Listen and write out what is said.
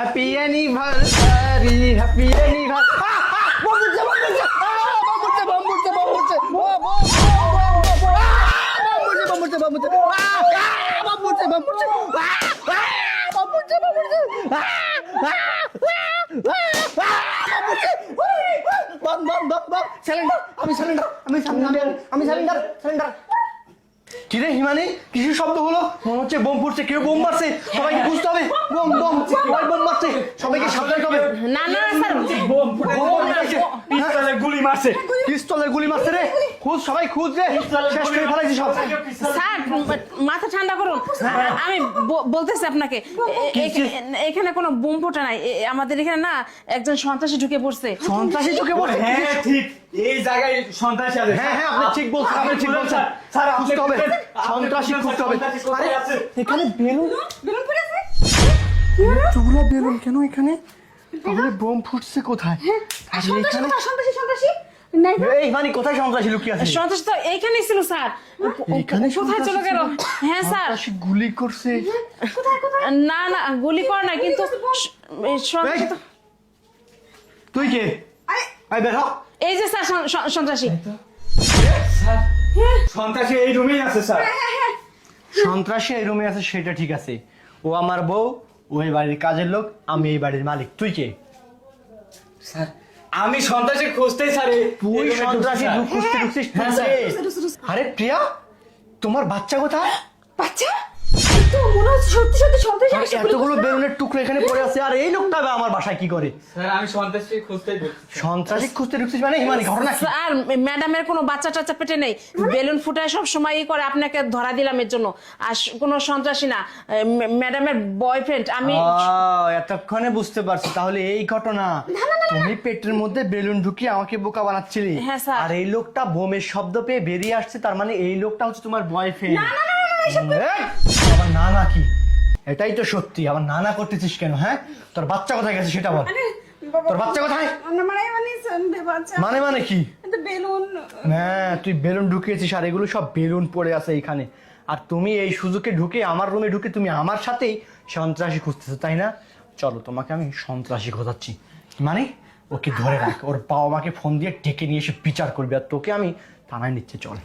Happy anniversary, happy anniversary. কিরে হিমানি, কিসের শব্দ হলো? মনে হচ্ছে বোম ফুটছে, কেউ বোম মারছে, সবাইকে বুঝতে হবে। বোম বোম, সবাই বোম মারছে, সবাইকে সাবধান হবে। না না স্যার, বোম ফুটেছে, পিস্তলে গুলি মারছে। পিস্তলের গুলি মারছে রে, খুঁজ সবাই খুঁজ রে, শেষ করে ফেলাইছি সব। স্যার মাথা ঠান্ডা করুন। আমি বলতেছি আপনাকে, এখানে কোনো বোম ফোটা নাই। আমাদের এখানে না একজন সন্ত্রাসী ঢুকে পড়ছে। সন্ত্রাসী ঢুকে পড়ছে? হ্যাঁ ঠিক, এই জায়গায় সন্ত্রাসী আছে। হ্যাঁ হ্যাঁ, আপনি ঠিক বলছেন, আপনি ঠিক বলছেন। স্যার খুঁজতে হবে, সন্ত্রাসী খুঁজতে হবে। আরে এখানে বেলুন পড়েছে। চুলা বেলুন কেন এখানে? তাহলে বোম ফুটছে কোথায়? সন্ত্রাসী নাই। এই মানে কোথায় সন্ত্রাসী লুকিয়ে আছে? সন্ত্রাসী তো এইখানেই ছিল স্যার। এখানে কোথায় চলে গেল? হ্যাঁ স্যার, সন্ত্রাসী গুলি করছে। না না গুলি কর না, কিন্তু সন্ত্রাসী তো তুই কে? আই বের হ। এই যে স্যার সন্ত্রাসী। স্যার সন্ত্রাসী এই রুমেই আছে স্যার। সন্ত্রাসী এই রুমে আছে সেটা ঠিক আছে, ও আমার বউ, ওই বাড়ির কাজের লোক, আমি এই বাড়ির মালিক। তুই কে? স্যার আমি সন্ত্রাসী খুঁজতেই স্যার তুই সন্ত্রাসী খুঁজতে ঢুকছিস? হ্যাঁ, স্যার। আরে প্রিয়া, তোমার বাচ্চা কোথায়? বাচ্চা তো মনে হচ্ছে সত্যি সত্যি সন্ত্রাসী। আর এতগুলো বেলুনের টুকরো এখানে পড়ে আছে, আর এই লোকটা আমার বাসায় কি করে? স্যার আমি সন্ত্রাসী খুঁজতেই ঢুকছি। সন্ত্রাসী খুঁজতে ঢুকছিস মানে? হিমানি ঘটনা কি? আর ম্যাডামের কোনো বাচ্চা টাচ্চা পেটে নেই, বেলুন ফুটায় সব সময় করে। আপনাকে ধরা দিলাম এর জন্য। আর কোনো সন্ত্রাসী না, ম্যাডামের বয়ফ্রেন্ড আমি। এতক্ষণে বুঝতে পারছি, তাহলে এই ঘটনা। তুমি পেটের মধ্যে বেলুন ঢুকিয়ে আমাকে বোকা বানাচ্ছিলে। হ্যাঁ, স্যার। আর এই লোকটা বোমের শব্দ পেয়ে বেরিয়ে আসছে, তার মানে এই লোকটা হচ্ছে তোমার বয়ফ্রেন্ড। আবার না না কি? এটাই তো সত্যি, আবার না না করতেছিস কেন? হ্যাঁ, তোর বাচ্চা কোথায় গেছে সেটা বল। তোর বাচ্চা কোথায়? মানে মানে কি? হ্যাঁ, তুই বেলুন ঢুকিয়েছিস, আর এগুলো সব বেলুন পড়ে আছে এইখানে। আর তুমি এই সুযোগে ঢুকে, আমার রুমে ঢুকে তুমি আমার সাথেই সন্ত্রাসী খুঁজতেছো, তাই না? চলো, তোমাকে আমি সন্ত্রাসী খোঁজাচ্ছি। মানে ওকে ধরে রাখ, ওর বাবা মাকে ফোন দিয়ে ডেকে নিয়ে এসে বিচার করবে, আর তোকে আমি থানায় নিচ্ছে। চল।